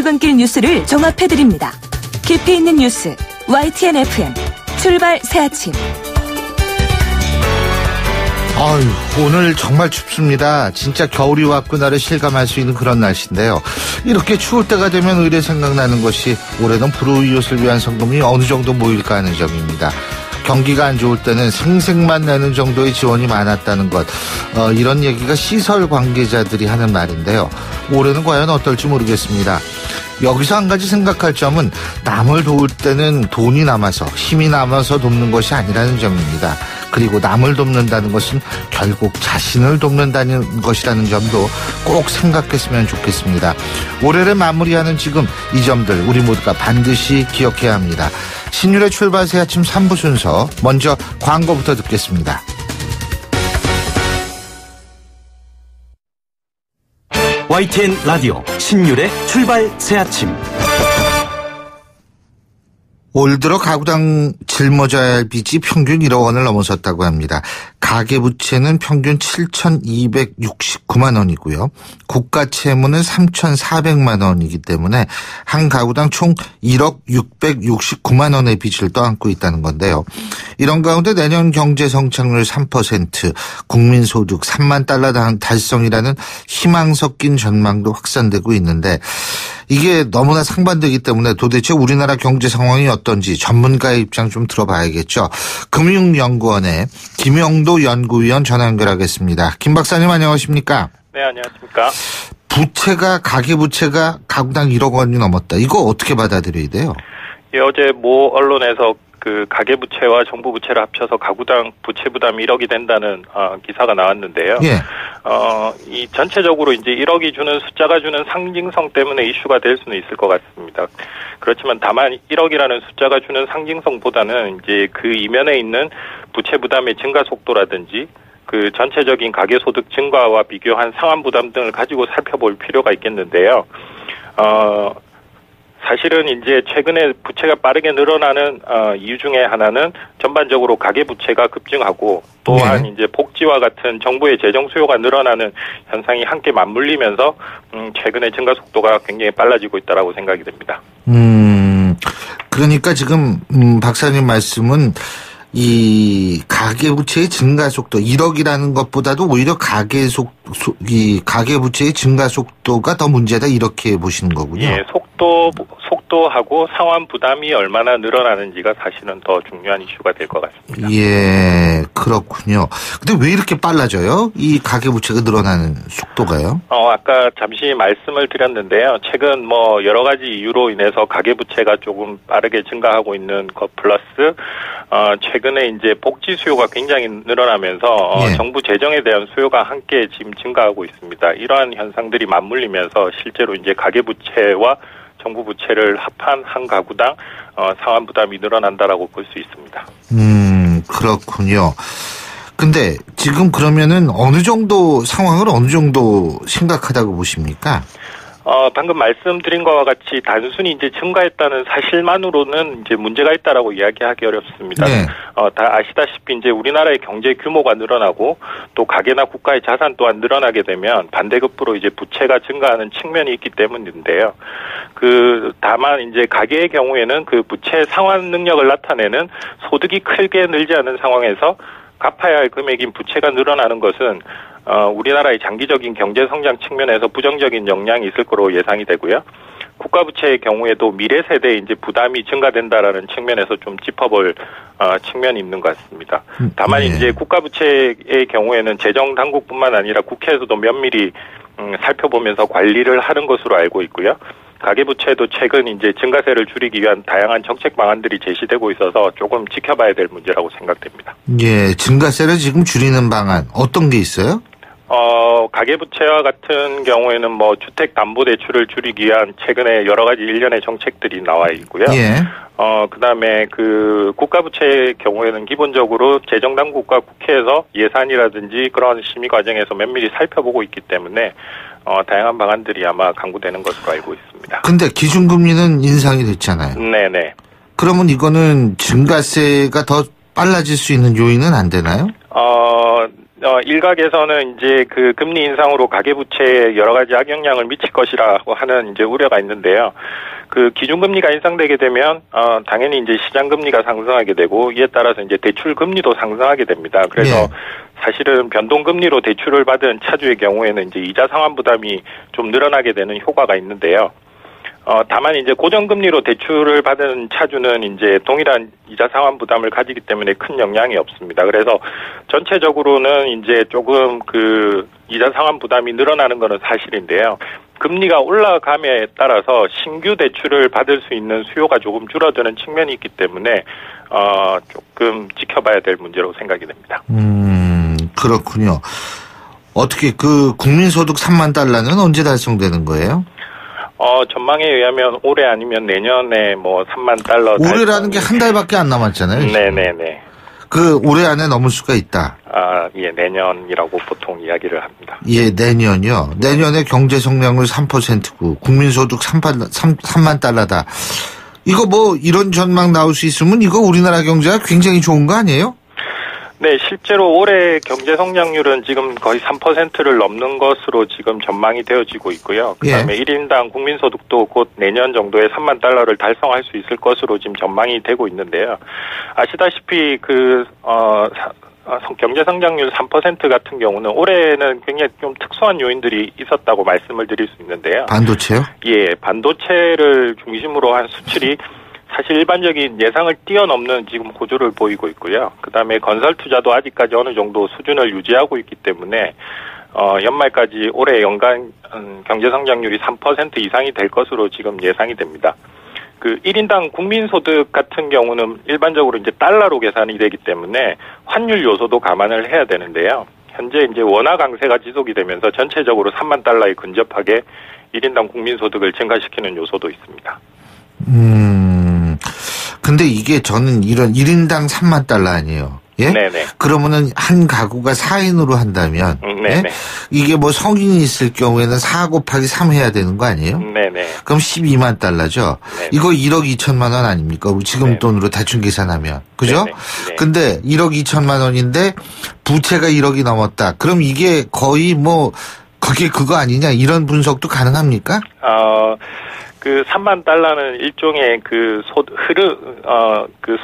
출근길 뉴스를 종합해드립니다. 깊이 있는 뉴스 YTN FM 출발 새아침. 오늘 정말 춥습니다. 진짜 겨울이 왔구나를 실감할 수 있는 그런 날씨인데요. 이렇게 추울 때가 되면 의례 생각나는 것이 올해는 불우이웃을 위한 성금이 어느 정도 모일까 하는 점입니다. 경기가 안 좋을 때는 생색만 내는 정도의 지원이 많았다는 것, 이런 얘기가 시설 관계자들이 하는 말인데요. 올해는 과연 어떨지 모르겠습니다. 여기서 한 가지 생각할 점은 남을 도울 때는 돈이 남아서 힘이 남아서 돕는 것이 아니라는 점입니다. 그리고 남을 돕는다는 것은 결국 자신을 돕는다는 것이라는 점도 꼭 생각했으면 좋겠습니다. 올해를 마무리하는 지금 이 점들 우리 모두가 반드시 기억해야 합니다. 신율의 출발 새 아침 3부 순서, 먼저 광고부터 듣겠습니다. YTN 라디오 신율의 출발 새 아침. 올 들어 가구당 짊어져야 할 빚이 평균 1억 원을 넘어섰다고 합니다. 가계부채는 평균 7,269만 원이고요. 국가채무는 3,400만 원이기 때문에 한 가구당 총 1억 669만 원의 빚을 떠안고 있다는 건데요. 이런 가운데 내년 경제성장률 3%, 국민소득 3만 달러 달성이라는 희망 섞인 전망도 확산되고 있는데, 이게 너무나 상반되기 때문에 도대체 우리나라 경제 상황이 어떤지 전문가의 입장 좀 들어봐야겠죠. 금융연구원의 김영도 연구위원 전화 연결하겠습니다. 김 박사님 안녕하십니까? 네, 안녕하십니까? 가계부채가 가구당 1억 원이 넘었다. 이거 어떻게 받아들여야 돼요? 예, 어제 모 언론에서 그 가계부채와 정부부채를 합쳐서 가구당 부채 부담이 1억이 된다는 기사가 나왔는데요. 예. 이 전체적으로 이제 1억이 주는 숫자가 주는 상징성 때문에 이슈가 될 수는 있을 것 같습니다. 그렇지만 다만 1억이라는 숫자가 주는 상징성보다는 이제 그 이면에 있는 부채 부담의 증가 속도라든지 그 전체적인 가계소득 증가와 비교한 상환 부담 등을 가지고 살펴볼 필요가 있겠는데요. 사실은 이제 최근에 부채가 빠르게 늘어나는 이유 중에 하나는 전반적으로 가계부채가 급증하고 또한 네. 이제 복지와 같은 정부의 재정 수요가 늘어나는 현상이 함께 맞물리면서 최근에 증가 속도가 굉장히 빨라지고 있다라고 생각이 됩니다. 그러니까 지금 박사님 말씀은 이 가계부채의 증가 속도 1억이라는 것보다도 오히려 가계부채의 증가 속도가 더 문제다, 이렇게 보시는 거군요. 예, 속도하고 상환 부담이 얼마나 늘어나는지가 사실은 더 중요한 이슈가 될 것 같습니다. 예, 그렇군요. 근데 왜 이렇게 빨라져요? 이 가계부채가 늘어나는 속도가요? 아까 잠시 말씀을 드렸는데요. 최근 여러 가지 이유로 인해서 가계부채가 조금 빠르게 증가하고 있는 것 플러스 최근에 이제 복지 수요가 굉장히 늘어나면서 예. 정부 재정에 대한 수요가 함께 지금 증가하고 있습니다. 이러한 현상들이 맞물리면서 실제로 이제 가계부채와 정부 부채를 합한 한 가구당 상환 부담이 늘어난다라고 볼 수 있습니다. 그렇군요. 근데 지금 그러면은 상황을 어느 정도 심각하다고 보십니까? 방금 말씀드린 것과 같이 단순히 이제 증가했다는 사실만으로는 이제 문제가 있다라고 이야기하기 어렵습니다. 네. 다 아시다시피 이제 우리나라의 경제 규모가 늘어나고 또 가계나 국가의 자산 또한 늘어나게 되면 반대급부로 이제 부채가 증가하는 측면이 있기 때문인데요. 다만 이제 가계의 경우에는 그 부채 상환 능력을 나타내는 소득이 크게 늘지 않은 상황에서 갚아야 할 금액인 부채가 늘어나는 것은 우리나라의 장기적인 경제 성장 측면에서 부정적인 영향이 있을 거로 예상이 되고요. 국가 부채의 경우에도 미래 세대의 이제 부담이 증가된다라는 측면에서 좀 짚어볼 측면이 있는 것 같습니다. 다만 이제 국가 부채의 경우에는 재정 당국뿐만 아니라 국회에서도 면밀히 살펴보면서 관리를 하는 것으로 알고 있고요. 가계부채도 최근 이제 증가세를 줄이기 위한 다양한 정책 방안들이 제시되고 있어서 조금 지켜봐야 될 문제라고 생각됩니다. 예, 증가세를 지금 줄이는 방안 어떤 게 있어요? 가계부채와 같은 경우에는 주택담보대출을 줄이기 위한 최근에 여러 가지 일련의 정책들이 나와 있고요. 예. 그다음에 국가부채의 경우에는 기본적으로 재정당국과 국회에서 예산이라든지 그런 심의 과정에서 면밀히 살펴보고 있기 때문에 다양한 방안들이 아마 강구되는 것으로 알고 있습니다. 근데 기준금리는 인상이 됐잖아요. 네네. 그러면 이거는 증가세가 더 빨라질 수 있는 요인은 안 되나요? 일각에서는 이제 그 금리 인상으로 가계부채에 여러 가지 악영향을 미칠 것이라고 하는 이제 우려가 있는데요. 그 기준금리가 인상되게 되면, 당연히 이제 시장금리가 상승하게 되고, 이에 따라서 이제 대출금리도 상승하게 됩니다. 그래서 사실은 변동금리로 대출을 받은 차주의 경우에는 이제 이자 상환 부담이 좀 늘어나게 되는 효과가 있는데요. 다만 이제 고정금리로 대출을 받은 차주는 이제 동일한 이자 상환 부담을 가지기 때문에 큰 영향이 없습니다. 그래서 전체적으로는 이제 조금 그 이자 상환 부담이 늘어나는 것은 사실인데요. 금리가 올라감에 따라서 신규 대출을 받을 수 있는 수요가 조금 줄어드는 측면이 있기 때문에 조금 지켜봐야 될 문제로 생각이 됩니다. 그렇군요. 어떻게 그 국민소득 3만 달러는 언제 달성되는 거예요? 전망에 의하면 올해 아니면 내년에 뭐 3만 달러. 올해라는 게 한 달밖에 안 남았잖아요. 네네네. 그 올해 안에 넘을 수가 있다. 예, 내년이라고 보통 이야기를 합니다. 예, 내년이요. 내년에 경제 성장률 3%고 국민소득 3만 달러다. 이거 뭐 이런 전망 나올 수 있으면 이거 우리나라 경제가 굉장히 좋은 거 아니에요? 네, 실제로 올해 경제 성장률은 지금 거의 3%를 넘는 것으로 지금 전망이 되어지고 있고요. 그다음에 1인당 국민소득도 곧 내년 정도에 3만 달러를 달성할 수 있을 것으로 지금 전망이 되고 있는데요. 아시다시피 경제 성장률 3% 같은 경우는 올해는 굉장히 좀 특수한 요인들이 있었다고 말씀을 드릴 수 있는데요. 반도체요? 예, 반도체를 중심으로 한 수출이 사실 일반적인 예상을 뛰어넘는 지금 호조를 보이고 있고요. 그다음에 건설 투자도 아직까지 어느 정도 수준을 유지하고 있기 때문에 연말까지 올해 연간 경제 성장률이 3% 이상이 될 것으로 지금 예상이 됩니다. 그 1인당 국민소득 같은 경우는 일반적으로 이제 달러로 계산이 되기 때문에 환율 요소도 감안을 해야 되는데요. 현재 이제 원화 강세가 지속이 되면서 전체적으로 3만 달러에 근접하게 1인당 국민소득을 증가시키는 요소도 있습니다. 근데 이게 저는 이런 1인당 3만 달러 아니에요. 예? 네네. 그러면은 한 가구가 4인으로 한다면, 예? 이게 뭐 성인이 있을 경우에는 4 곱하기 3 해야 되는 거 아니에요? 네네. 그럼 12만 달러죠? 네네. 이거 1억 2천만 원 아닙니까? 지금 네네. 돈으로 대충 계산하면. 그죠? 네네. 근데 1억 2천만 원인데 부채가 1억이 넘었다. 그럼 이게 거의 뭐, 그게 그거 아니냐? 이런 분석도 가능합니까? 그 3만 달러는 일종의 그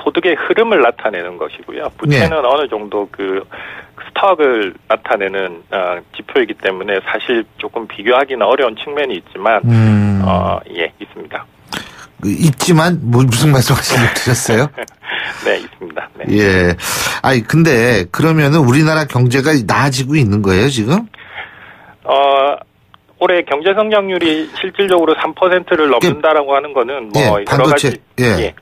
소득의 흐름을 나타내는 것이고요. 부채는 네. 어느 정도 그 스톡을 나타내는 지표이기 때문에 사실 조금 비교하기는 어려운 측면이 있지만 예, 있습니다. 있지만 무슨 말씀하시는지 들으셨어요? 네, 있습니다. 네. 예. 아니 근데 그러면은 우리나라 경제가 나아지고 있는 거예요, 지금? 올해 경제 성장률이 실질적으로 3%를 넘는다라고 하는 거는 뭐 예, 반도체, 여러 가지 예.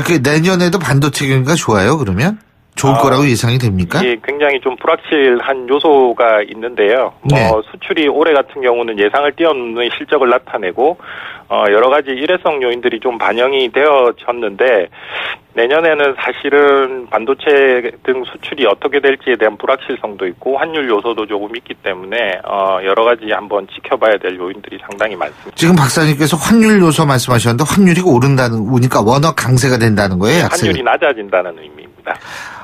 그 내년에도 반도체 경기가 좋아요, 그러면? 좋을 거라고 예상이 됩니까? 예, 굉장히 좀 불확실한 요소가 있는데요. 네. 수출이 올해 같은 경우는 예상을 뛰어넘는 실적을 나타내고 여러 가지 일회성 요인들이 좀 반영이 되어졌는데 내년에는 사실은 반도체 등 수출이 어떻게 될지에 대한 불확실성도 있고 환율 요소도 조금 있기 때문에 여러 가지 한번 지켜봐야 될 요인들이 상당히 많습니다. 지금 박사님께서 환율 요소 말씀하셨는데 환율이 오르니까 원화 강세가 된다는 거예요? 네, 환율이 낮아진다는 의미입니다.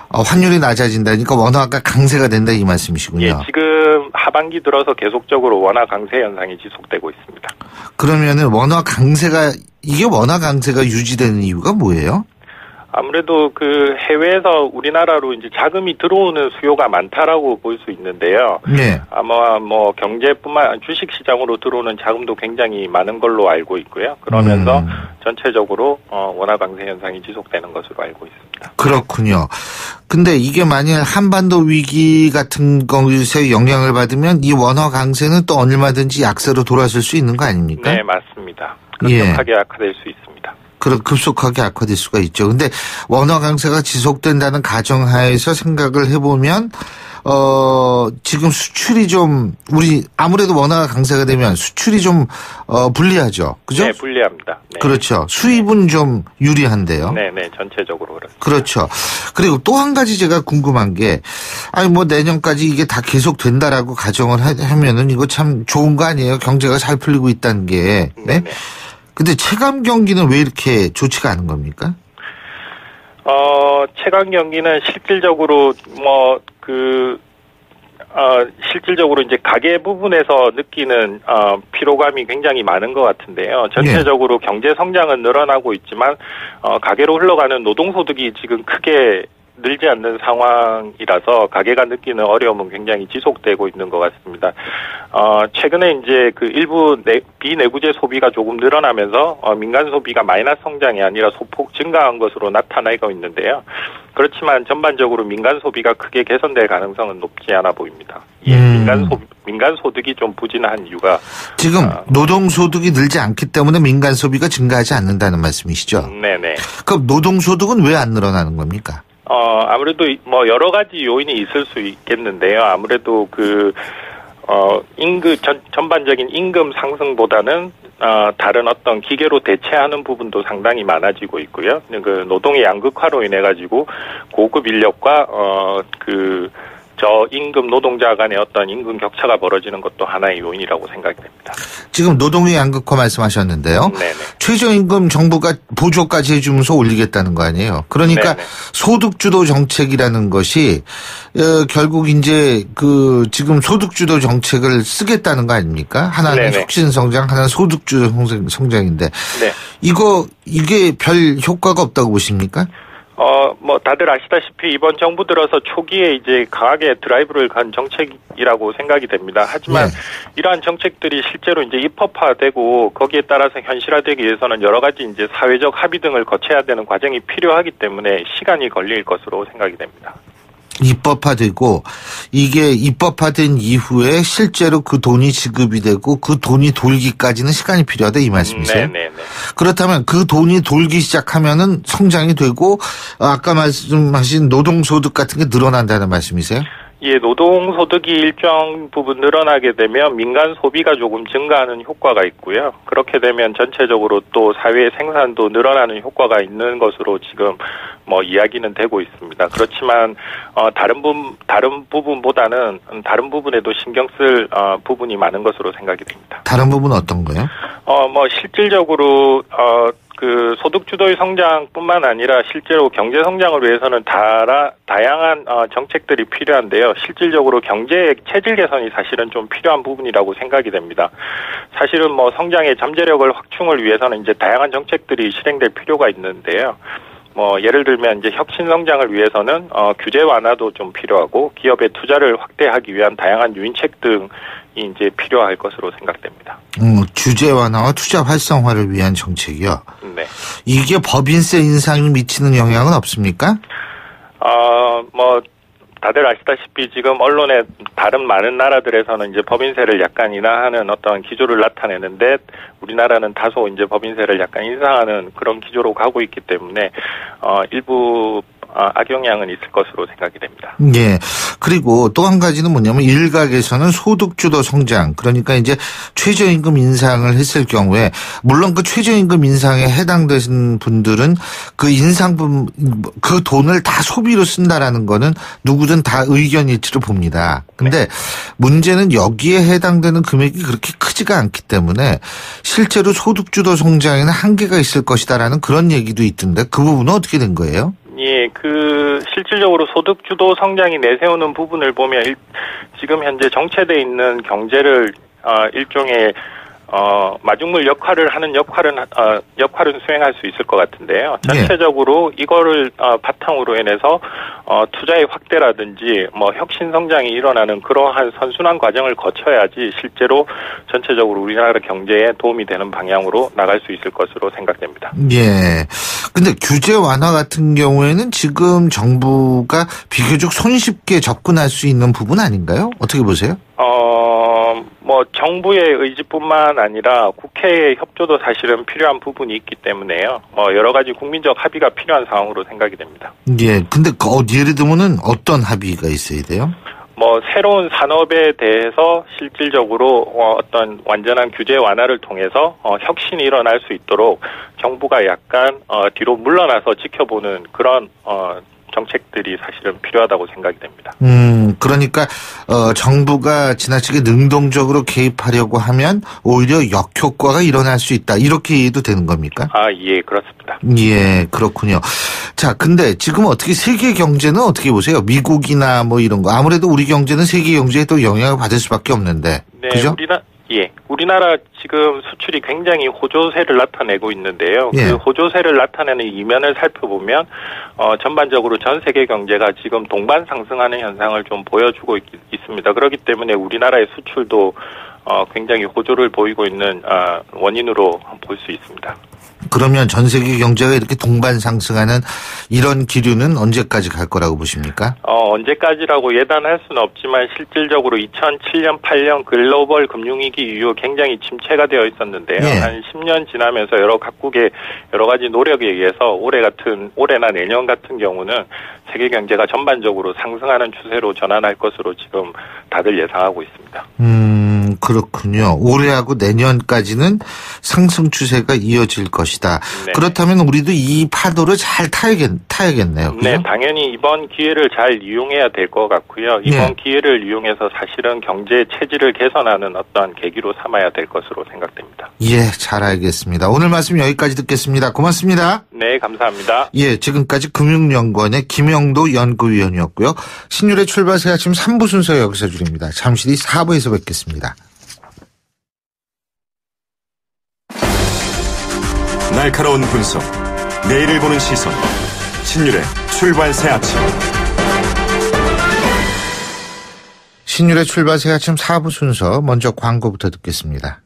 환율이 낮아진다니까 원화가 강세가 된다 이 말씀이시군요. 예, 지금 하반기 들어서 계속적으로 원화 강세 현상이 지속되고 있습니다. 그러면은 원화 강세가 유지되는 이유가 뭐예요? 아무래도 그 해외에서 우리나라로 이제 자금이 들어오는 수요가 많다라고 볼 수 있는데요. 네. 아마 뭐 경제뿐만 주식 시장으로 들어오는 자금도 굉장히 많은 걸로 알고 있고요. 그러면서 전체적으로 원화 강세 현상이 지속되는 것으로 알고 있습니다. 그렇군요. 근데 이게 만일 한반도 위기 같은 것에 영향을 받으면 이 원화 강세는 또 얼마든지 약세로 돌아설 수 있는 거 아닙니까? 네, 맞습니다. 급격하게 악화될 수 있습니다. 그럼 급속하게 악화될 수가 있죠. 근데 원화 강세가 지속된다는 가정하에서 생각을 해보면 지금 수출이 좀 아무래도 원화가 강세가 되면 수출이 좀 불리하죠. 그죠? 네, 불리합니다. 네. 그렇죠. 수입은 좀 유리한데요. 네, 전체적으로 그렇습니다. 그렇죠. 그리고 또 한 가지 제가 궁금한 게 뭐 내년까지 이게 다 계속 된다라고 가정을 하면은 이거 참 좋은 거 아니에요? 경제가 잘 풀리고 있다는 게. 네. 근데 체감 경기는 왜 이렇게 좋지가 않은 겁니까? 체감 경기는 실질적으로 실질적으로 이제 가계 부분에서 느끼는 피로감이 굉장히 많은 것 같은데요. 전체적으로 경제 성장은 늘어나고 있지만 가계로 흘러가는 노동소득이 지금 크게 늘지 않는 상황이라서 가계가 느끼는 어려움은 굉장히 지속되고 있는 것 같습니다. 최근에 이제 그 일부 비내구재 소비가 조금 늘어나면서 민간 소비가 마이너스 성장이 아니라 소폭 증가한 것으로 나타나고 있는데요. 그렇지만 전반적으로 민간 소비가 크게 개선될 가능성은 높지 않아 보입니다. 민간 소득이 좀 부진한 이유가 지금 노동 소득이 늘지 않기 때문에 민간 소비가 증가하지 않는다는 말씀이시죠? 네네. 그럼 노동 소득은 왜 안 늘어나는 겁니까? 아무래도 뭐 여러 가지 요인이 있을 수 있겠는데요. 아무래도 전반적인 임금 상승보다는 다른 어떤 기계로 대체하는 부분도 상당히 많아지고 있고요. 그 노동의 양극화로 인해 가지고 고급 인력과 저임금 노동자 간의 어떤 임금 격차가 벌어지는 것도 하나의 요인이라고 생각이 됩니다. 지금 노동의 양극화 말씀하셨는데요. 네네. 최저임금 정부가 보조까지 해주면서 올리겠다는 거 아니에요. 그러니까 네네. 소득주도 정책이라는 것이 결국 이제 지금 소득주도 정책을 쓰겠다는 거 아닙니까? 하나는 네네. 혁신성장, 하나는 소득주도 성장인데 네. 이게 별 효과가 없다고 보십니까? 뭐 다들 아시다시피 이번 정부 들어서 초기에 이제 강하게 드라이브를 간 정책이라고 생각이 됩니다. 하지만 이러한 정책들이 실제로 이제 입법화되고 거기에 따라서 현실화되기 위해서는 여러 가지 이제 사회적 합의 등을 거쳐야 되는 과정이 필요하기 때문에 시간이 걸릴 것으로 생각이 됩니다. 입법화되고 이게 입법화된 이후에 실제로 그 돈이 지급이 되고 그 돈이 돌기까지는 시간이 필요하다 이 말씀이세요? 네네네. 그렇다면 그 돈이 돌기 시작하면은 성장이 되고 아까 말씀하신 노동소득 같은 게 늘어난다는 말씀이세요? 예, 노동소득이 일정 부분 늘어나게 되면 민간 소비가 조금 증가하는 효과가 있고요. 그렇게 되면 전체적으로 또 사회 생산도 늘어나는 효과가 있는 것으로 지금 뭐 이야기는 되고 있습니다. 그렇지만 다른 부분보다는 다른 부분에도 신경 쓸 부분이 많은 것으로 생각이 됩니다. 다른 부분은 어떤 거요? 뭐 실질적으로 소득주도의 성장뿐만 아니라 실제로 경제 성장을 위해서는 다양한 정책들이 필요한데요. 실질적으로 경제의 체질 개선이 사실은 좀 필요한 부분이라고 생각이 됩니다. 사실은 뭐 성장의 잠재력을 확충을 위해서는 이제 다양한 정책들이 실행될 필요가 있는데요. 뭐 예를 들면 이제 혁신 성장을 위해서는 규제 완화도 좀 필요하고 기업의 투자를 확대하기 위한 다양한 유인책 등이 이제 필요할 것으로 생각됩니다. 규제 완화와 투자 활성화를 위한 정책이요. 네. 이게 법인세 인상이 미치는 영향은 없습니까? 뭐 다들 아시다시피 지금 언론에 다른 많은 나라들에서는 이제 법인세를 약간 인하하는 어떤 기조를 나타내는데 우리나라는 다소 이제 법인세를 약간 인상하는 그런 기조로 가고 있기 때문에 일부 악영향은 있을 것으로 생각이 됩니다. 예. 그리고 또 한 가지는 뭐냐면 일각에서는 소득주도 성장, 그러니까 이제 최저임금 인상을 했을 경우에 물론 그 최저임금 인상에 해당되는 분들은 그 인상분 그 돈을 다 소비로 쓴다라는 거는 누구든 다 의견 일치로 봅니다. 근데 문제는 여기에 해당되는 금액이 그렇게 크지가 않기 때문에 실제로 소득주도 성장에는 한계가 있을 것이다라는 그런 얘기도 있던데 그 부분은 어떻게 된 거예요? 예, 실질적으로 소득주도 성장이 내세우는 부분을 보면 지금 현재 정체되어 있는 경제를 일종의 마중물 역할을 하는 역할은 수행할 수 있을 것 같은데요. 전체적으로 이거를 바탕으로 인해서 투자의 확대라든지 뭐 혁신 성장이 일어나는 그러한 선순환 과정을 거쳐야지 실제로 전체적으로 우리나라 경제에 도움이 되는 방향으로 나갈 수 있을 것으로 생각됩니다. 예. 근데 규제 완화 같은 경우에는 지금 정부가 비교적 손쉽게 접근할 수 있는 부분 아닌가요? 어떻게 보세요? 뭐 정부의 의지뿐만 아니라 국회의 협조도 사실은 필요한 부분이 있기 때문에요. 여러 가지 국민적 합의가 필요한 상황으로 생각이 됩니다. 예. 근데 예를 들면은 어떤 합의가 있어야 돼요? 새로운 산업에 대해서 실질적으로 어떤 완전한 규제 완화를 통해서 혁신이 일어날 수 있도록 정부가 약간 뒤로 물러나서 지켜보는 그런 정책들이 사실은 필요하다고 생각이 됩니다. 그러니까 정부가 지나치게 능동적으로 개입하려고 하면 오히려 역효과가 일어날 수 있다. 이렇게 이해도 되는 겁니까? 예, 그렇습니다. 예, 그렇군요. 자, 근데 지금 어떻게 세계 경제는 어떻게 보세요? 미국이나 뭐 이런 거. 아무래도 우리 경제는 세계 경제에 또 영향을 받을 수밖에 없는데. 네, 그죠? 우리나라 지금 수출이 굉장히 호조세를 나타내고 있는데요. 예. 그 호조세를 나타내는 이면을 살펴보면 전반적으로 전 세계 경제가 지금 동반 상승하는 현상을 좀 보여주고 있습니다. 그렇기 때문에 우리나라의 수출도 굉장히 호조를 보이고 있는 원인으로 볼 수 있습니다. 그러면 전 세계 경제가 이렇게 동반 상승하는 이런 기류는 언제까지 갈 거라고 보십니까? 언제까지라고 예단할 수는 없지만 실질적으로 2007년, 8년 글로벌 금융위기 이후 굉장히 침체가 되어 있었는데요. 예. 한 10년 지나면서 각국의 여러 가지 노력에 의해서 올해나 내년 같은 경우는 세계 경제가 전반적으로 상승하는 추세로 전환할 것으로 지금 다들 예상하고 있습니다. 그렇군요. 올해하고 내년까지는 상승 추세가 이어질 것이다. 네. 그렇다면 우리도 이 파도를 잘 타야겠네요. 그죠? 네, 당연히 이번 기회를 잘 이용해야 될 것 같고요. 이번 기회를 이용해서 사실은 경제 체질을 개선하는 어떤 계기로 삼아야 될 것으로 생각됩니다. 예, 잘 알겠습니다. 오늘 말씀 여기까지 듣겠습니다. 고맙습니다. 네, 감사합니다. 예, 지금까지 금융연구원의 김영도 연구위원이었고요. 신율의 출발새 아침 3부 순서 여기서 줄입니다. 잠시 뒤 4부에서 뵙겠습니다. 날카로운 분석, 내일을 보는 시선, 신율의 출발새 아침. 신율의 출발새 아침 4부 순서 먼저 광고부터 듣겠습니다.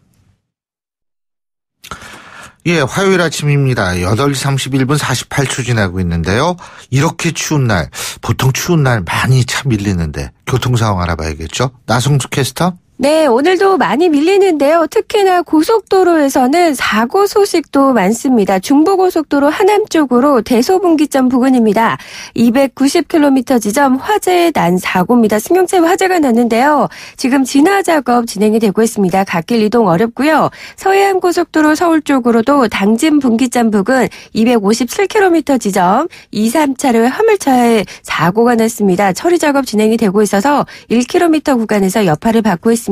예, 화요일 아침입니다. 8시 31분 48초 지나고 있는데요. 이렇게 추운 날, 보통 추운 날 많이 차 밀리는데 교통 상황 알아봐야겠죠? 나성수 캐스터? 네, 오늘도 많이 밀리는데요. 특히나 고속도로에서는 사고 소식도 많습니다. 중부고속도로 하남 쪽으로 대소분기점 부근입니다. 290km 지점 화재에 난 사고입니다. 승용차 화재가 났는데요. 지금 진화 작업 진행이 되고 있습니다. 갓길 이동 어렵고요. 서해안고속도로 서울 쪽으로도 당진 분기점 부근 257km 지점 2, 3차로에 화물차에 사고가 났습니다. 처리 작업 진행이 되고 있어서 1km 구간에서 여파를 받고 있습니다.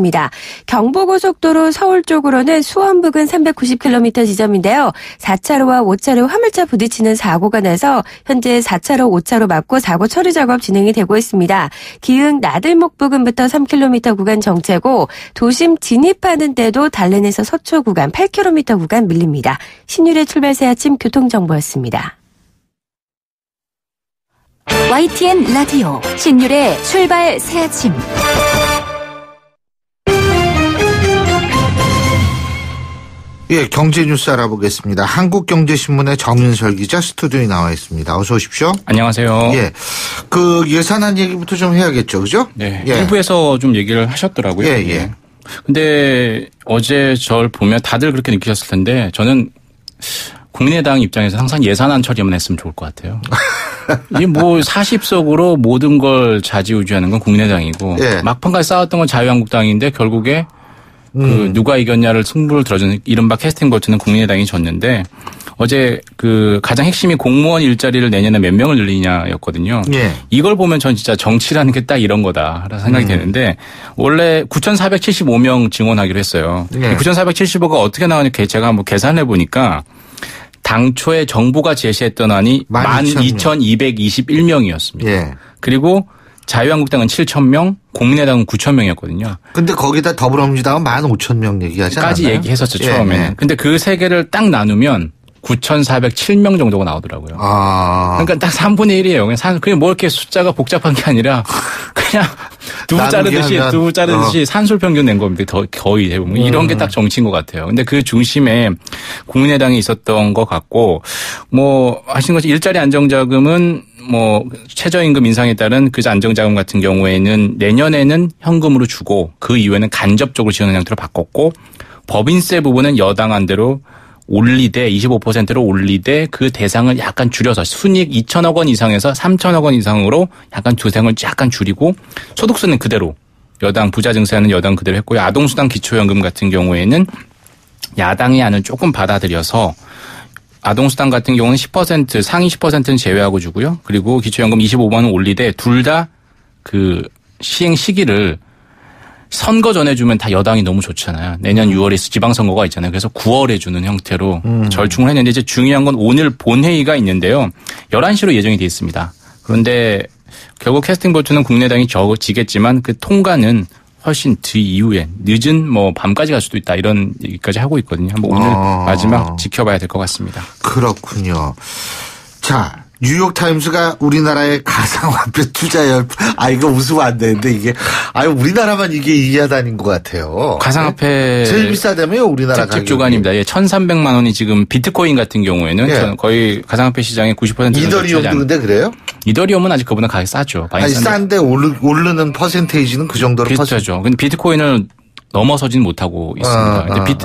경부고속도로 서울 쪽으로는 수원 부근 390km 지점인데요. 4차로와 5차로 화물차 부딪히는 사고가 나서 현재 4차로, 5차로 막고 사고 처리 작업 진행이 되고 있습니다. 기흥 나들목 부근부터 3km 구간 정체고 도심 진입하는 데도 달래내서 서초 구간 8km 구간 밀립니다. 신율의 출발새 아침 교통정보였습니다. YTN 라디오 신율의 출발새 아침. 예, 경제 뉴스 알아보겠습니다. 한국경제신문의 정윤설 기자 스튜디오에 나와 있습니다. 어서 오십시오. 안녕하세요. 예, 그 예산안 얘기부터 좀 해야겠죠, 그죠? 네, 예. 일부에서 좀 얘기를 하셨더라고요. 예, 예. 근데 어제 저를 보면 다들 그렇게 느끼셨을 텐데 저는 국민의당 입장에서 항상 예산안 처리만 했으면 좋을 것 같아요. 이 뭐 40석으로 모든 걸 좌지우지하는 건 국민의당이고 예. 막판까지 싸웠던 건 자유한국당인데 결국에 그 누가 이겼냐를 승부를 들어주는 이른바 캐스팅 보트는 국민의당이 졌는데 어제 그 가장 핵심이 공무원 일자리를 내년에 몇 명을 늘리냐였거든요. 예. 이걸 보면 전 진짜 정치라는 게 딱 이런 거다라는 생각이 되는데 원래 9,475명 증원하기로 했어요. 예. 9,475가 어떻게 나오니까 제가 뭐 계산해 보니까 당초에 정부가 제시했던 안이 12,221명이었습니다. 예. 그리고 자유한국당은 7,000명, 국민의당은 9,000명이었거든요. 근데 거기다 더불어민주당은 15,000명 얘기하지 않았나요? 까지 얘기했었죠, 처음에는. 예. 근데 그 세 개를 딱 나누면 9,407명 정도가 나오더라고요. 그러니까 딱 3분의 1이에요. 그냥 뭐 이렇게 숫자가 복잡한 게 아니라 그냥 두부 자르듯이 산술 평균 낸 겁니다. 거의 대부분. 이런 게 딱 정치인 것 같아요. 근데 그 중심에 국민의당이 있었던 것 같고 뭐 하신 것이 일자리 안정자금은 뭐 최저임금 인상에 따른 그 안정자금 같은 경우에는 내년에는 현금으로 주고 그 이후에는 간접적으로 지원하는 형태로 바꿨고 법인세 부분은 여당안대로 올리되 25%로 올리되 그 대상을 약간 줄여서 순이익 2천억 원 이상에서 3천억 원 이상으로 약간 대상을 약간 줄이고 소득세는 그대로 여당 부자 증세하는 여당 그대로 했고요. 아동수당 기초연금 같은 경우에는 야당의 안을 조금 받아들여서 아동수당 같은 경우는 10% 상위 10%는 제외하고 주고요. 그리고 기초연금 25만 원 올리되 둘 다 그 시행 시기를 선거 전에 주면 다 여당이 너무 좋잖아요. 내년 6월에 지방선거가 있잖아요. 그래서 9월에 주는 형태로 절충을 했는데 이제 중요한 건 오늘 본회의가 있는데요. 11시로 예정이 돼 있습니다. 그런데 결국 캐스팅 보트는 국민의당이 지겠지만 그 통과는 훨씬 뒤 이후에 늦은 뭐 밤까지 갈 수도 있다 이런 얘기까지 하고 있거든요. 한번 오늘 마지막 지켜봐야 될 것 같습니다. 그렇군요. 자. 뉴욕타임스가 우리나라의 가상화폐 투자열, 이거 웃으면 안 되는데 이게, 우리나라만 이게 이해하다는 것 같아요. 가상화폐. 제일 비싸다며요, 우리나라 가격이. 주간입니다. 예, 1,300만 원이 지금 비트코인 같은 경우에는 거의 가상화폐 시장의 90%는 이더리움도 근데 그래요? 이더리움은 아직 그보다 가격이 싸죠. 많이 싼데 오르는 퍼센테이지는 그 정도로 비슷하죠. 근데 비트코인을 넘어서진 못하고 있습니다. 근데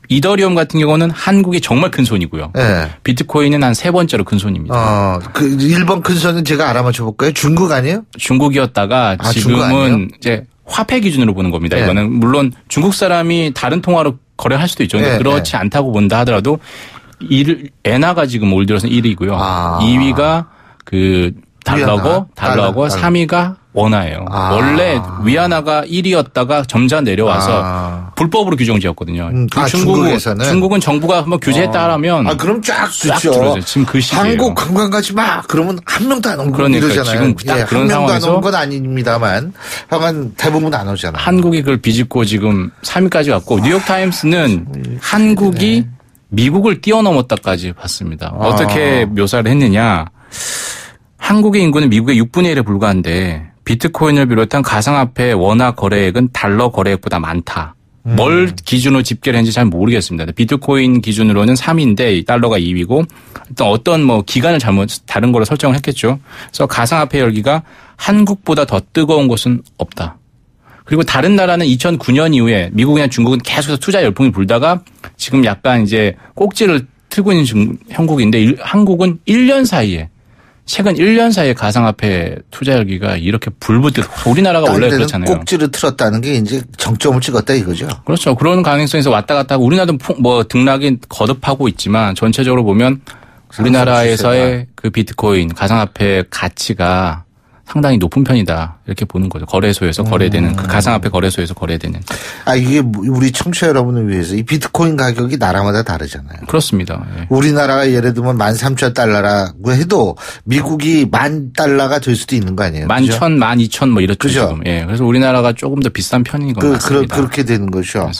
이더리움 같은 경우는 한국이 정말 큰 손이고요. 네. 비트코인은 한 세 번째로 큰 손입니다. 그 1번 큰 손은 제가 알아맞혀 볼까요? 중국 아니에요? 중국이었다가 지금은 이제 화폐 기준으로 보는 겁니다. 네. 이거는 물론 중국 사람이 다른 통화로 거래할 수도 있죠. 근데 그렇지 않다고 본다 하더라도 엔화가 지금 올 들어서 1위고요. 2위가 그 달러고 3위가 원화예요. 보원래 위안화가 1위였다가 점차 내려와서 불법으로 규정지었거든요. 중국은 정부가 한번 규제했다라면 그럼 쫙 들어오죠. 지금 그 시기예요. 한국 관광 가지 마. 그러면 한 명도 안 오고 이러잖아요. 지금 딱 그런 상황에서 한 명도 안 온 건 아닙니다만 하여간 대부분 안 오잖아요. 한국이 그걸 비집고 지금 3위까지 갔고 뉴욕타임스는 한국이 미국을 뛰어넘었다까지 봤습니다. 어떻게 묘사를 했느냐. 한국의 인구는 미국의 6분의 1에 불과한데 비트코인을 비롯한 가상화폐 원화 거래액은 달러 거래액보다 많다. 뭘 기준으로 집계를 했는지 잘 모르겠습니다. 비트코인 기준으로는 3위인데 달러가 2위고 어떤 뭐 기간을 다른 거로 설정을 했겠죠. 그래서 가상화폐 열기가 한국보다 더 뜨거운 곳은 없다. 그리고 다른 나라는 2009년 이후에 미국이나 중국은 계속해서 투자 열풍이 불다가 지금 약간 이제 꼭지를 틀고 있는 형국인데 한국은 1년 사이에 최근 1년 사이에 가상화폐 투자 열기가 이렇게 불붙듯 우리나라가 원래 그렇잖아요. 꼭지를 틀었다는 게 이제 정점을 찍었다 이거죠. 그렇죠. 그런 가능성에서 왔다 갔다 하고 우리나라도 뭐 등락이 거듭하고 있지만 전체적으로 보면 우리나라에서의 그 비트코인 가상화폐 가치가 상당히 높은 편이다. 이렇게 보는 거죠. 거래소에서 거래되는 그 가상화폐 거래소에서 거래되는. 이게 우리 청취자 여러분을 위해서 이 비트코인 가격이 나라마다 다르잖아요. 그렇습니다. 예. 우리나라가 예를 들면 13,000달러라고 해도 미국이 $10,000가 될 수도 있는 거 아니에요? 11,000, 12,000 뭐 이렇죠. 그죠? 지금. 예. 그래서 우리나라가 조금 더 비싼 편인 것 같습니다. 그렇게 되는 거죠.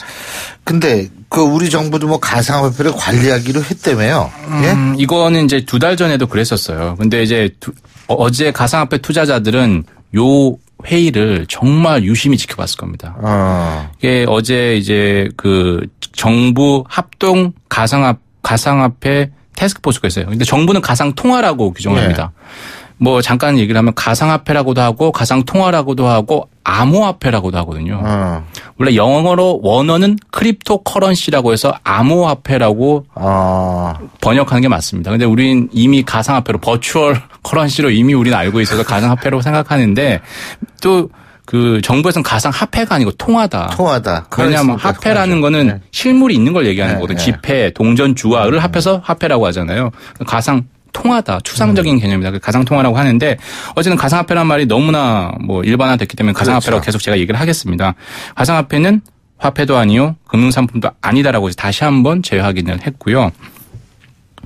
근데 우리 정부도 뭐 가상화폐를 관리하기로 했다며요. 예? 이거는 이제 2달 전에도 그랬었어요. 근데 이제 어제 가상화폐 투자자들은 요 회의를 정말 유심히 지켜봤을 겁니다. 이게 어제 이제 그 정부 합동 가상화폐 태스크포스가 있어요. 근데 정부는 가상통화라고 규정을 합니다. 뭐 잠깐 얘기를 하면 가상화폐라고도 하고 가상통화라고도 하고 암호화폐라고도 하거든요. 원래 영어로 원어는 크립토커런시라고 해서 암호화폐라고 번역하는 게 맞습니다. 근데 우린 이미 가상화폐로 버추얼 커런시로 이미 우리는 알고 있어서 가상화폐로 생각하는데 또 그 정부에서는 가상화폐가 아니고 통화다. 왜냐하면 화폐라는 거는 실물이 있는 걸 얘기하는 거거든요. 지폐, 동전, 주화를 합해서 화폐라고 하잖아요. 가상 통화다. 추상적인 개념이다. 가상통화라고 하는데 어제는 가상화폐란 말이 너무나 뭐 일반화됐기 때문에 가상화폐라고 계속 제가 얘기를 하겠습니다. 가상화폐는 화폐도 아니요. 금융상품도 아니다라고 해서 다시 한번 재확인을 했고요.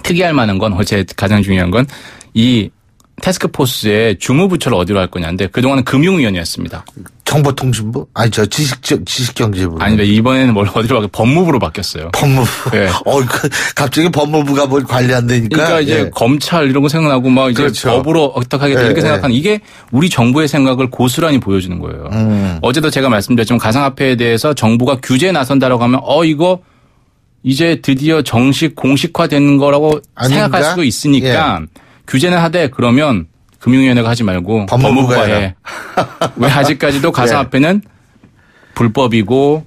특이할 만한 건 어제 가장 중요한 건 이 태스크포스의 주무부처를 어디로 할 거냐인데 그동안은 금융위원회였습니다. 정보통신부? 지식경제부. 아니다. 이번에는 어디로 바뀌었어요? 법무부로 바뀌었어요. 법무부. 네. 갑자기 법무부가 뭘 관리한다니까. 그러니까 이제 검찰 이런 거 생각나고 막 이제 법으로 어떻게 하겠다 이렇게 생각하는 이게 우리 정부의 생각을 고스란히 보여주는 거예요. 어제도 제가 말씀드렸지만 가상화폐에 대해서 정부가 규제에 나선다라고 하면 이거 이제 드디어 정식 공식화되는 거라고 생각할 수도 있으니까 규제는 하되 그러면 금융위원회가 하지 말고 법무부가 해. 왜 아직까지도 가상화폐는 불법이고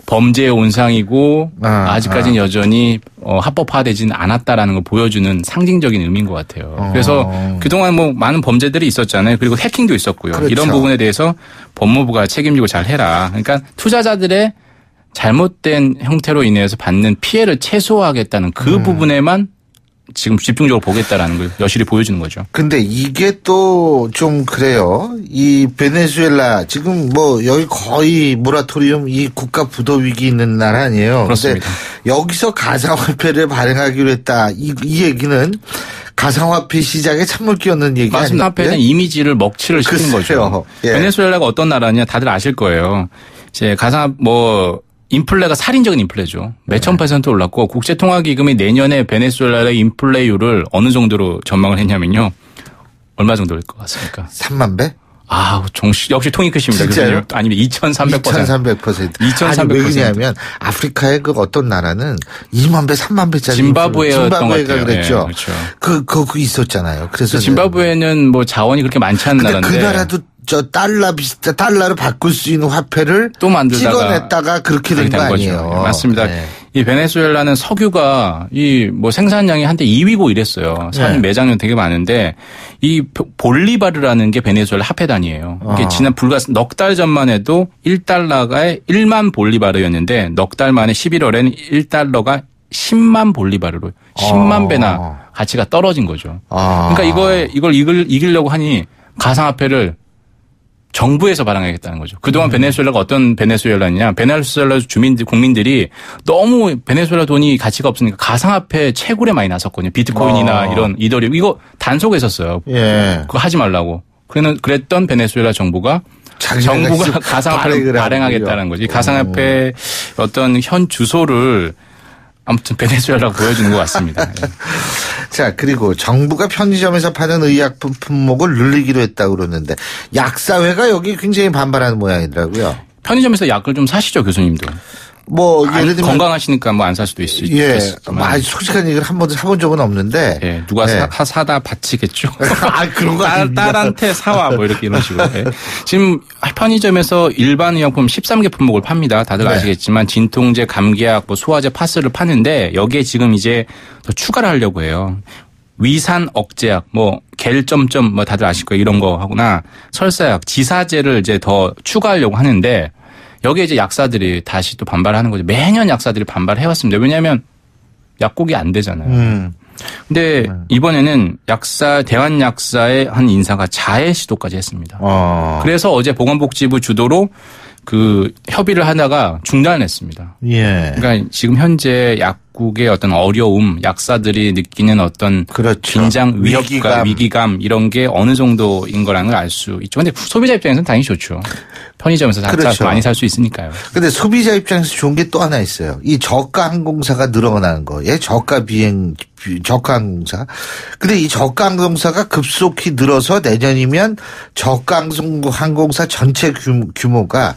범죄의 온상이고 아직까지는 여전히 합법화되지는 않았다라는 걸 보여주는 상징적인 의미인 것 같아요. 그래서 그동안 뭐 많은 범죄들이 있었잖아요. 그리고 해킹도 있었고요. 그렇죠. 이런 부분에 대해서 법무부가 책임지고 잘 해라. 그러니까 투자자들의 잘못된 형태로 인해서 받는 피해를 최소화하겠다는 그 부분에만 지금 집중적으로 보겠다라는 걸 여실히 보여주는 거죠. 근데 이게 또 좀 그래요. 이 베네수엘라 지금 뭐 여기 거의 모라토리움 이 국가 부도 위기 있는 나라 아니에요. 그렇습니다. 근데 여기서 가상화폐를 발행하기로 했다. 이 얘기는 가상화폐 시장에 찬물 끼얹는 얘기 아니에요? 맞습니다. 화폐는 이미지를 먹칠을 시키는 거죠. 예. 베네수엘라가 어떤 나라냐 다들 아실 거예요. 이제 인플레가 살인적인 인플레죠. 몇천 % 올랐고 국제통화기금이 내년에 베네수엘라의 인플레율을 어느 정도로 전망을 했냐면요. 얼마 정도 될 것 같습니까? 3만 배? 역시 통이 크십니다. 진짜요? 아니면 2,300%. 2,300%. 2,300%. 아니, 왜 그러냐면 아프리카의 그 어떤 나라는 2만 배, 3만 배짜리. 짐바브웨였던 것 같아요. 그랬죠. 네, 그렇죠. 그 있었잖아요. 그래서 짐바브웨는 뭐 자원이 그렇게 많지 않은 나라인데. 그 나라도 달러를 바꿀 수 있는 화폐를 또 만들다가 찍어냈다가 그렇게 된 거 아니에요. 거죠. 맞습니다. 네. 이 베네수엘라는 석유가 생산량이 한때 2위고 이랬어요. 매장량 되게 많은데 이 볼리바르라는 게 베네수엘라 화폐 단위예요. 이게 지난 불과 넉 달 전만 해도 1달러가 1만 볼리바르였는데 넉 달 만에 11월에는 1달러가 10만 볼리바르로 10만 배나 가치가 떨어진 거죠. 그러니까 이걸 이기려고 하니 가상화폐를 정부에서 발행하겠다는 거죠. 그동안 베네수엘라가 어떤 베네수엘라냐. 베네수엘라 국민들이 너무 베네수엘라 돈이 가치가 없으니까 가상화폐 채굴에 많이 나섰거든요. 비트코인이나 이런 이더리움. 이거 단속했었어요. 예. 그거 하지 말라고. 그랬던 베네수엘라 정부가 가상화폐를 발행하겠다는 거지. 가상화폐 어떤 현 주소를 아무튼 베네수엘라가 보여주는 것 같습니다. 자, 그리고 정부가 편의점에서 파는 의약품 품목을 늘리기로 했다고 그러는데 약사회가 여기 굉장히 반발하는 모양이더라고요. 편의점에서 약을 좀 사시죠, 교수님도. 예를 들면 건강하시니까 안 살 수도 있겠지만. 솔직한 얘기를 한 번도 사본 적은 없는데. 예, 누가 사다 바치겠죠. 그런 거 아닙니다. 딸한테 사와 이런 식으로. 예. 지금 편의점에서 일반 의약품 13개 품목을 팝니다. 다들 아시겠지만 진통제, 감기약, 소화제, 파스를 파는데 여기에 지금 이제 더 추가를 하려고 해요. 위산 억제약, 겔점점 다들 아실 거예요. 이런 거 하거나 설사약, 지사제를 이제 더 추가하려고 하는데 여기에 이제 약사들이 다시 또 반발하는 거죠. 매년 약사들이 반발해왔습니다. 왜냐하면 약국이 안 되잖아요. 근데 이번에는 대한약사의 한 인사가 자해 시도까지 했습니다. 그래서 어제 보건복지부 주도로 협의를 하다가 중단을 했습니다. 예. 그러니까 지금 현재 약국의 어떤 어려움, 약사들이 느끼는 어떤 긴장, 위기감 이런 게 어느 정도인 거라는 걸 알 수 있죠. 근데 소비자 입장에서는 당연히 좋죠. 편의점에서 많이 살 수 있으니까요. 근데 소비자 입장에서 좋은 게 또 하나 있어요. 이 저가 항공사가 늘어나는 거. 저가 항공사. 근데 이 저가 항공사가 급속히 늘어서 내년이면 저가 항공사 전체 규모가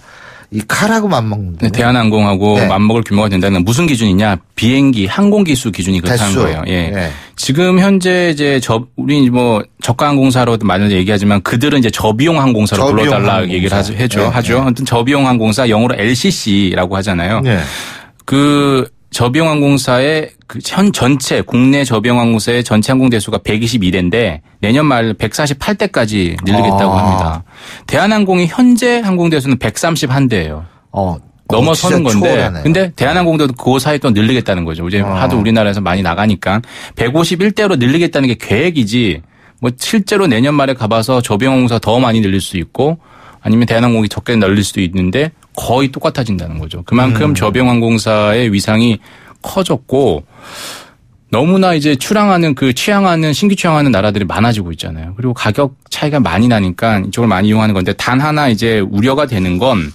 이 칼하고 맞먹는다. 대한항공하고 맞먹을 규모가 된다는 건 무슨 기준이냐? 비행기 항공기수 기준이 그렇다는 거예요. 예. 지금 현재 이제 우리 저가 항공사로도 많이 얘기하지만 그들은 이제 저비용 항공사로 불러달라 얘기를 하죠. 아무튼 저비용 항공사 영어로 LCC라고 하잖아요. 저비용 항공사의 전체 국내 저비용 항공사의 전체 항공 대수가 122대인데 내년 말 148대까지 늘리겠다고 합니다. 대한항공이 현재 항공 대수는 131대예요. 넘어서는 건데 초월하네요. 근데 대한항공도 그 사이 또 늘리겠다는 거죠. 이제 하도 우리나라에서 많이 나가니까 151대로 늘리겠다는 게 계획이지 실제로 내년 말에 가봐서 저비용 항공사 더 많이 늘릴 수 있고 아니면 대한항공이 적게 늘릴 수도 있는데 거의 똑같아진다는 거죠. 그만큼 저비용 항공사의 위상이 커졌고 너무나 이제 신규 취항하는 나라들이 많아지고 있잖아요. 그리고 가격 차이가 많이 나니까 이쪽을 많이 이용하는 건데 단 하나 이제 우려가 되는 건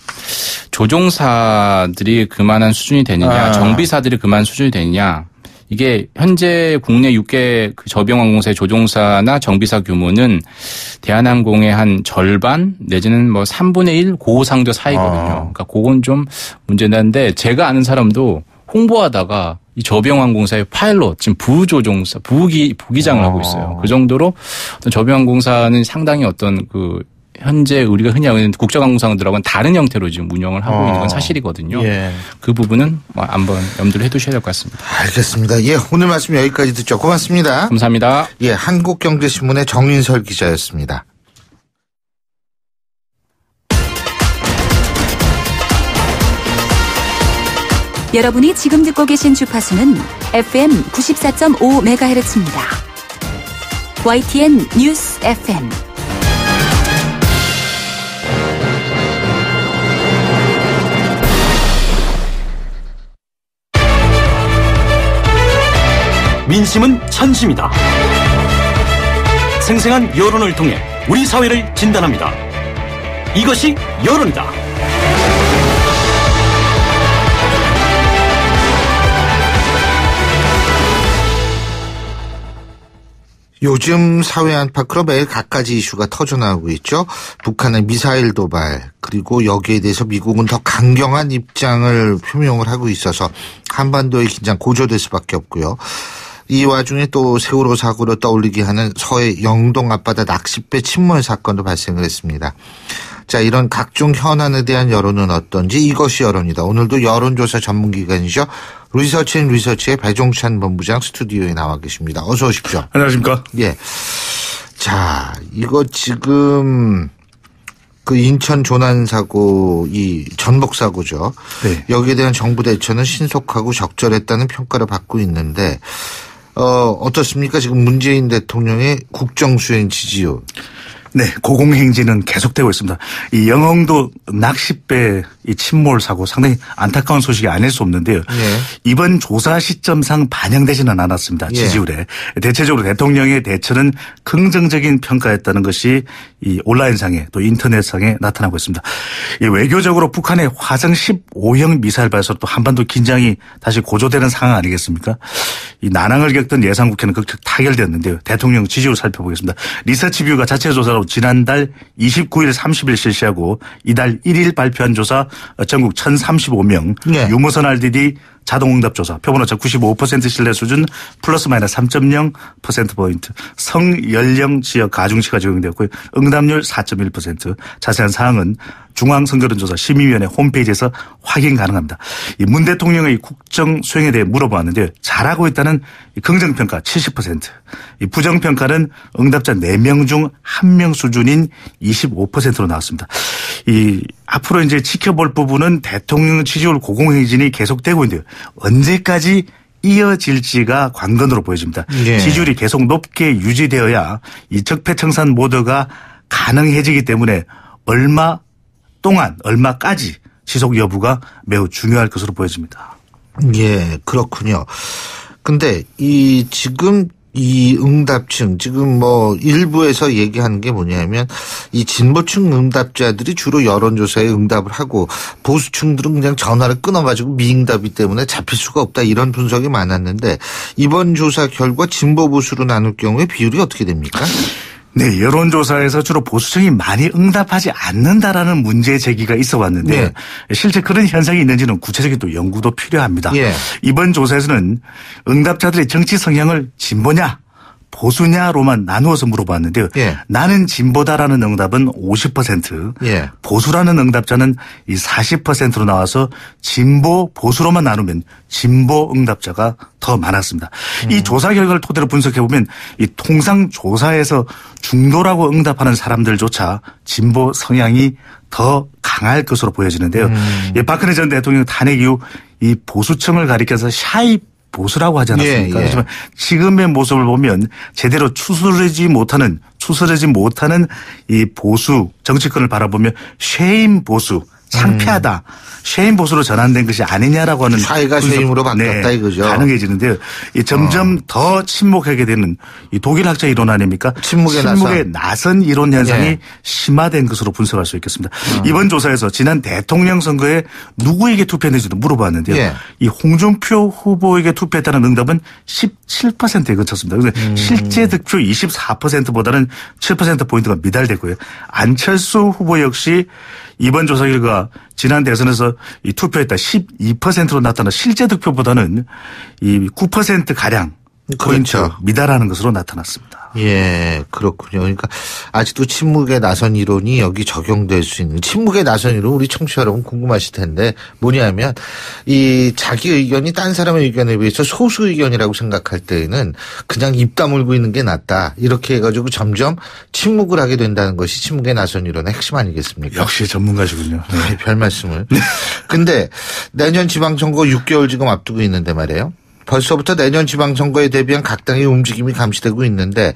조종사들이 그만한 수준이 되느냐, 정비사들이 그만한 수준이 되느냐. 이게 현재 국내 6개 저비용 항공사의 조종사나 정비사 규모는 대한항공의 한 절반 내지는 3분의 1 고상도 사이거든요. 그러니까 그건 좀 문제인데 제가 아는 사람도 홍보하다가 이 저비용 항공사의 파일럿 지금 부조종사 부기장을 하고 있어요. 그 정도로 어떤 저비용 항공사는 상당히 어떤 현재 우리가 흔히 하는 국제항공사들하고는 다른 형태로 지금 운영을 하고 있는 건 사실이거든요. 예. 그 부분은 한번 염두를 해두셔야 될 것 같습니다. 알겠습니다. 오늘 말씀 여기까지 듣죠. 고맙습니다. 감사합니다. 한국경제신문의 정인설 기자였습니다. 여러분이 지금 듣고 계신 주파수는 FM 94.5MHz입니다. YTN 뉴스 FM. 민심은 천심이다. 생생한 여론을 통해 우리 사회를 진단합니다. 이것이 여론이다. 요즘 사회 안팎으로 매일 갖가지 이슈가 터져나오고 있죠. 북한의 미사일 도발, 그리고 여기에 대해서 미국은 더 강경한 입장을 표명을 하고 있어서 한반도의 긴장 고조될 수밖에 없고요. 이 와중에 또 세월호 사고를 떠올리게 하는 서해 영동 앞바다 낚싯배 침몰 사건도 발생을 했습니다. 자, 이런 각종 현안에 대한 여론은 어떤지, 이것이 여론이다. 오늘도 여론조사 전문기관이죠. 리서치앤리서치의 배종찬 본부장 스튜디오에 나와 계십니다. 어서 오십시오. 안녕하십니까. 예. 자, 이거 지금 그 인천 조난사고, 이 전복사고죠. 네. 여기에 대한 정부 대처는 신속하고 적절했다는 평가를 받고 있는데, 어떻습니까? 지금 문재인 대통령의 국정수행 지지율. 네, 고공행진은 계속되고 있습니다. 이 영흥도 낚싯배 이 침몰 사고 상당히 안타까운 소식이 아닐 수 없는데요. 예. 이번 조사 시점상 반영되지는 않았습니다. 지지율에. 예. 대체적으로 대통령의 대처는 긍정적인 평가였다는 것이 이 온라인상에 또 인터넷상에 나타나고 있습니다. 이 외교적으로 북한의 화성 15형 미사일 발사로 또 한반도 긴장이 다시 고조되는 상황 아니겠습니까? 이 난항을 겪던 예상국회는 극적 타결되었는데요. 대통령 지지율 살펴보겠습니다. 리서치뷰가 자체 조사로 지난달 29일 30일 실시하고 이달 1일 발표한 조사 전국 1035명 네. 유무선 RDD 자동응답 조사 표본오차 95% 신뢰 수준 플러스 마이너스 3.0%포인트 성 연령 지역 가중치가 적용되었고요. 응답률 4.1%. 자세한 사항은 중앙선거론조사 심의위원회 홈페이지에서 확인 가능합니다. 이 문 대통령의 국정 수행에 대해 물어보았는데요. 잘하고 있다는 긍정평가 70%. 이 부정평가는 응답자 4명 중 1명 수준인 25%로 나왔습니다. 이 앞으로 이제 지켜볼 부분은 대통령 지지율 고공행진이 계속되고 있는데요. 언제까지 이어질지가 관건으로 보여집니다. 예. 지지율이 계속 높게 유지되어야 이 적폐청산 모드가 가능해지기 때문에 얼마 동안 얼마까지 지속 여부가 매우 중요할 것으로 보여집니다. 예, 그렇군요. 근데 지금 이 응답층, 지금 뭐 일부에서 얘기하는 게 뭐냐면 이 진보층 응답자들이 주로 여론조사에 응답을 하고 보수층들은 그냥 전화를 끊어가지고 미응답이 때문에 잡힐 수가 없다, 이런 분석이 많았는데 이번 조사 결과 진보 보수로 나눌 경우에 비율이 어떻게 됩니까? 네, 여론조사에서 주로 보수층이 많이 응답하지 않는다라는 문제 제기가 있어 왔는데 네. 실제 그런 현상이 있는지는 구체적인 또 연구도 필요합니다. 예. 이번 조사에서는 응답자들의 정치 성향을 진보냐 보수냐로만 나누어서 물어봤는데요. 예. 나는 진보다라는 응답은 50%, 예. 보수라는 응답자는 이 40%로 나와서 진보 보수로만 나누면 진보 응답자가 더 많았습니다. 이 조사 결과를 토대로 분석해 보면 이 통상 조사에서 중도라고 응답하는 사람들조차 진보 성향이 더 강할 것으로 보여지는데요. 이 박근혜 전 대통령 탄핵 이후 이 보수층을 가리켜서 샤이 보수라고 하지 않았습니까? 예, 예. 하지만 지금의 모습을 보면 제대로 추스르지 못하는 이 보수 정치권을 바라보면 쉐임 보수, 창피하다. 쉐임 보수로 전환된 것이 아니냐라고 하는 사회가 쉐임으로 바뀌었다, 이거죠. 가능해지는데요. 이 점점 더 침묵하게 되는 이 독일 학자 이론 아닙니까? 침묵의 나선 이론 현상이 예. 심화된 것으로 분석할 수 있겠습니다. 이번 조사에서 지난 대통령 선거에 누구에게 투표했는지도 물어봤는데요. 예. 이 홍준표 후보에게 투표했다는 응답은 17%에 그쳤습니다. 그래서 실제 득표 24%보다는 7%포인트가 미달됐고요. 안철수 후보 역시 이번 조사 결과 지난 대선에서 이 투표했다 12%로 나타나 실제 득표보다는 이 9%가량 포인트 그렇죠. 미달하는 것으로 나타났습니다. 예, 그렇군요. 그러니까 아직도 침묵의 나선 이론이 여기 적용될 수 있는, 침묵의 나선 이론 우리 청취자 여러분 궁금하실 텐데 뭐냐면 이 자기 의견이 딴 사람의 의견에 비해서 소수 의견이라고 생각할 때에는 그냥 입 다물고 있는 게 낫다, 이렇게 해가지고 점점 침묵을 하게 된다는 것이 침묵의 나선 이론의 핵심 아니겠습니까? 역시 전문가시군요. 네, 별 말씀을. 근데 내년 지방선거 6개월 지금 앞두고 있는데 말이에요. 벌써부터 내년 지방선거에 대비한 각 당의 움직임이 감시되고 있는데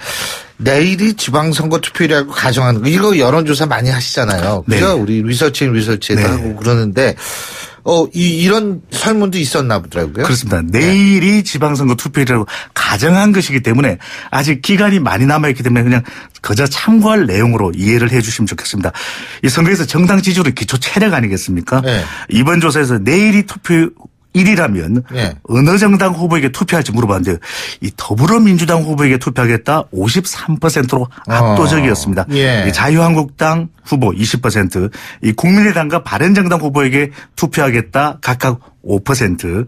내일이 지방선거 투표일이라고 가정하는 거 이거 여론조사 많이 하시잖아요. 그죠? 네. 우리 리서치에도 네. 하고 그러는데 이런 설문도 있었나 보더라고요. 그렇습니다. 내일이 네. 지방선거 투표일이라고 가정한 것이기 때문에 아직 기간이 많이 남아있기 때문에 그냥 그저 참고할 내용으로 이해를 해 주시면 좋겠습니다. 이 선거에서 정당 지지율의 기초 체력 아니겠습니까? 네. 이번 조사에서 내일이 투표일이라면 네. 어느 정당 후보에게 투표할지 물어봤는데요. 이 더불어민주당 후보에게 투표하겠다 53%로 압도적이었습니다. 예. 자유한국당 후보 20%, 이 국민의당과 바른정당 후보에게 투표하겠다 각각 5%,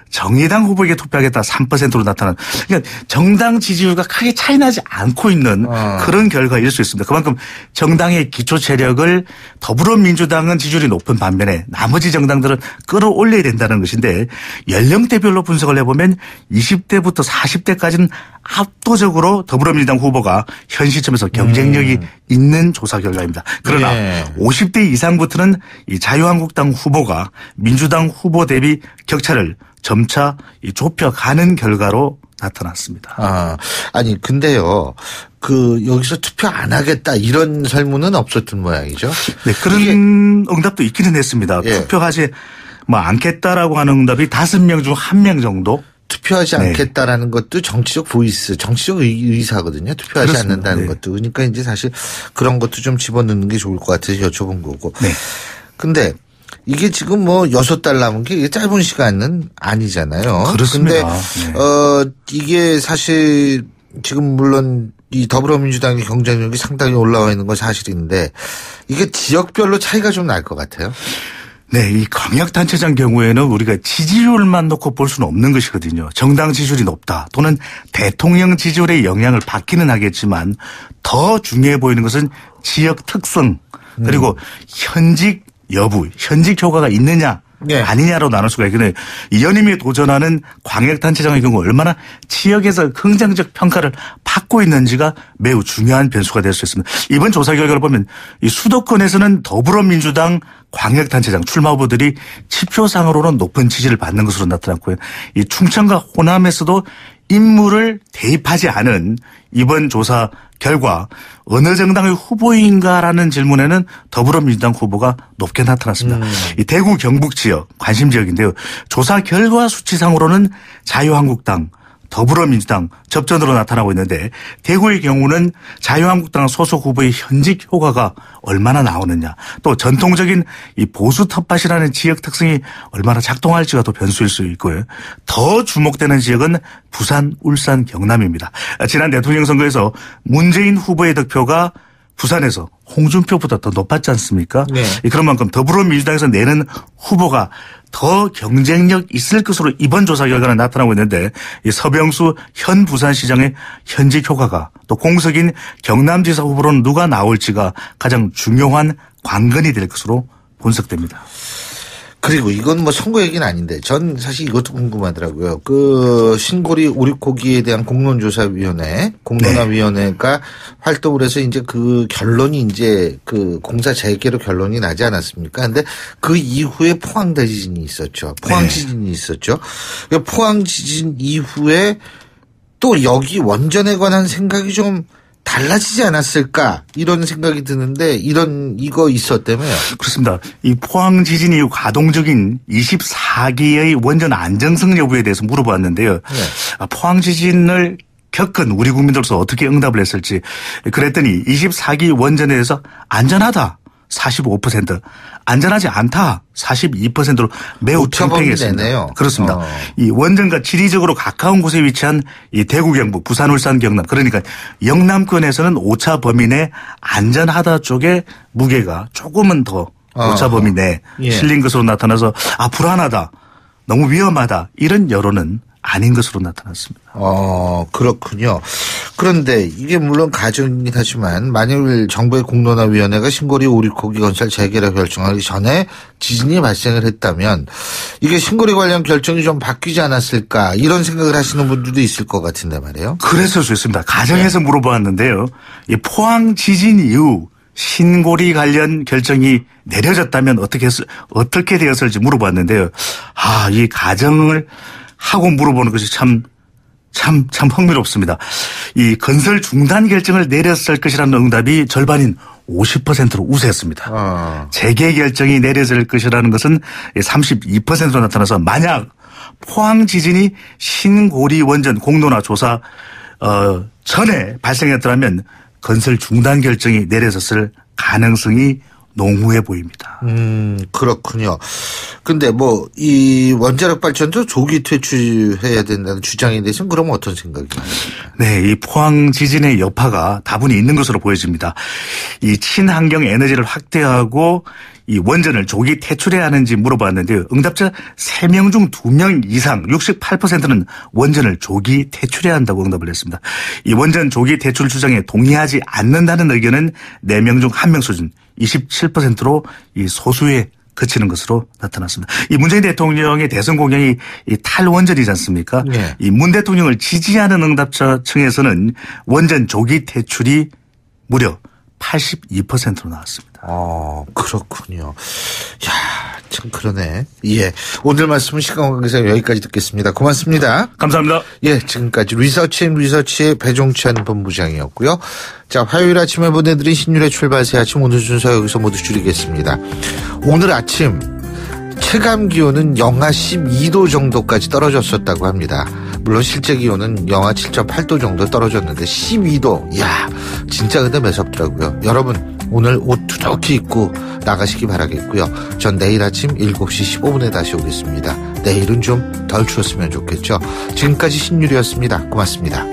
정의당 후보에게 투표하겠다 3%로 나타난 그러니까 정당 지지율과 크게 차이나지 않고 있는 그런 결과일 수 있습니다. 그만큼 정당의 기초 체력을 더불어민주당은 지지율이 높은 반면에 나머지 정당들은 끌어올려야 된다는 것인데 연령대별로 분석을 해보면 20대부터 40대까지는 압도적으로 더불어민주당 후보가 현 시점에서 경쟁력이 있는 조사 결과입니다. 그러나 네. 50대 이상부터는 이 자유한국당 후보가 민주당 후보 대비 격차를 점차 좁혀가는 결과로 나타났습니다. 아니 근데요. 여기서 투표 안 하겠다 이런 설문은 없었던 모양이죠. 네, 그런 응답도 있기는 했습니다. 예. 투표하지 않겠다라고 하는 응답이 5명 중 1명 정도. 투표하지 네. 않겠다라는 것도 정치적 보이스, 정치적 의사거든요. 투표하지 그렇습니다. 않는다는 네. 것도. 그러니까 이제 사실 그런 것도 좀 집어넣는 게 좋을 것 같아서 여쭤본 거고. 네. 근데 이게 지금 6달 남은 게 이게 짧은 시간은 아니잖아요. 그렇습니다. 근데 네. 이게 사실 지금 물론 이 더불어민주당의 경쟁력이 상당히 올라와 있는 건 사실인데 이게 지역별로 차이가 좀 날 것 같아요. 네, 이 광역단체장 경우에는 우리가 지지율만 놓고 볼 수는 없는 것이거든요. 정당 지지율이 높다 또는 대통령 지지율의 영향을 받기는 하겠지만 더 중요해 보이는 것은 지역 특성 그리고 현직 여부, 현직 효과가 있느냐 네. 아니냐로 나눌 수가 있겠네요. 연임에 도전하는 광역단체장의 경우 얼마나 지역에서 긍정적 평가를 받고 있는지가 매우 중요한 변수가 될 수 있습니다. 이번 조사 결과를 보면 이 수도권에서는 더불어민주당 광역단체장 출마 후보들이 지표상으로는 높은 지지를 받는 것으로 나타났고요. 이 충청과 호남에서도 인물을 대입하지 않은 이번 조사 결과 어느 정당의 후보인가라는 질문에는 더불어민주당 후보가 높게 나타났습니다. 이 대구 경북 지역 관심 지역인데요. 조사 결과 수치상으로는 자유한국당 더불어민주당 접전으로 나타나고 있는데 대구의 경우는 자유한국당 소속 후보의 현직 효과가 얼마나 나오느냐 또 전통적인 이 보수 텃밭이라는 지역 특성이 얼마나 작동할지가 또 변수일 수 있고요. 더 주목되는 지역은 부산, 울산, 경남입니다. 지난 대통령 선거에서 문재인 후보의 득표가 부산에서 홍준표보다 더 높았지 않습니까? 네. 그런 만큼 더불어민주당에서 내는 후보가 더 경쟁력 있을 것으로 이번 조사 결과는 나타나고 있는데 이 서병수 현 부산시장의 현직 효과가 또 공석인 경남지사 후보로는 누가 나올지가 가장 중요한 관건이 될 것으로 분석됩니다. 그리고 이건 선거 얘기는 아닌데 전 사실 이것도 궁금하더라고요. 신고리 오리고기에 대한 공론화위원회가 활동을 해서 이제 그 결론이 이제 공사 재개로 결론이 나지 않았습니까? 근데 그 이후에 포항 지진이 있었죠. 포항 지진이 있었죠. 포항 지진 이후에 또 여기 원전에 관한 생각이 좀 달라지지 않았을까 이런 생각이 드는데 이거 있었다며요. 그렇습니다. 이 포항 지진 이후 가동적인 24기의 원전 안정성 여부에 대해서 물어봤는데요. 네. 포항 지진을 겪은 우리 국민들로서 어떻게 응답을 했을지 그랬더니 24기 원전에 대해서 안전하다 45%, 안전하지 않다 42%로 매우 팽팽했습니다. 그렇습니다. 이 원전과 지리적으로 가까운 곳에 위치한 이 대구, 경북, 부산, 울산, 경남 그러니까 영남권에서는 오차 범위 내 안전하다 쪽에 무게가 조금은 더 오차 범위 내에 실린 것으로 나타나서 불안하다, 너무 위험하다 이런 여론은 아닌 것으로 나타났습니다. 그렇군요. 그런데 이게 물론 가정이긴 하지만 만일 정부의 공론화위원회가 신고리 오리고기 건설 재개를 결정하기 전에 지진이 발생을 했다면 이게 신고리 관련 결정이 좀 바뀌지 않았을까 이런 생각을 하시는 분들도 있을 것 같은데 말이에요. 그랬을 수 있습니다. 가정에서 물어보았는데요. 이 포항 지진 이후 신고리 관련 결정이 내려졌다면 어떻게 되었을지 물어봤는데요. 이 가정을 하고 물어보는 것이 참 흥미롭습니다. 이 건설 중단 결정을 내렸을 것이라는 응답이 절반인 50%로 우세했습니다. 재개 결정이 내려질 것이라는 것은 32%로 나타나서 만약 포항 지진이 신고리 원전 공론화 조사 전에 발생했더라면 건설 중단 결정이 내려졌을 가능성이 농후해 보입니다. 그렇군요. 근데 이 원자력 발전도 조기 퇴출해야 된다는 주장에 대해서는 그럼 어떤 생각입니까? 네, 이 포항 지진의 여파가 다분히 있는 것으로 보여집니다. 이 친환경 에너지를 확대하고 이 원전을 조기 퇴출해야 하는지 물어봤는데요. 응답자 3명 중 2명 이상 68%는 원전을 조기 퇴출해야 한다고 응답을 했습니다. 이 원전 조기 퇴출 주장에 동의하지 않는다는 의견은 4명 중 1명 수준 27%로 이 소수에 그치는 것으로 나타났습니다. 이 문재인 대통령의 대선 공약이 이 탈원전이지 않습니까? 네. 이 문 대통령을 지지하는 응답자 층에서는 원전 조기 퇴출이 무려 82%로 나왔습니다. 그렇군요. 야, 참 그러네. 예. 오늘 말씀은 시간 관계상 여기까지 듣겠습니다. 고맙습니다. 감사합니다. 예, 지금까지 리서치의 배종찬 본부장이었고요. 자, 화요일 아침에 보내드린 신율의 출발 새 아침 오늘 순서 여기서 모두 줄이겠습니다. 오늘 아침 체감 기온은 영하 12도 정도까지 떨어졌었다고 합니다. 물론 실제 기온은 영하 7.8도 정도 떨어졌는데 12도. 이야, 진짜 근데 매섭더라고요. 여러분 오늘 옷 두둑히 입고 나가시기 바라겠고요. 전 내일 아침 7시 15분에 다시 오겠습니다. 내일은 좀 덜 추웠으면 좋겠죠. 지금까지 신율이었습니다. 고맙습니다.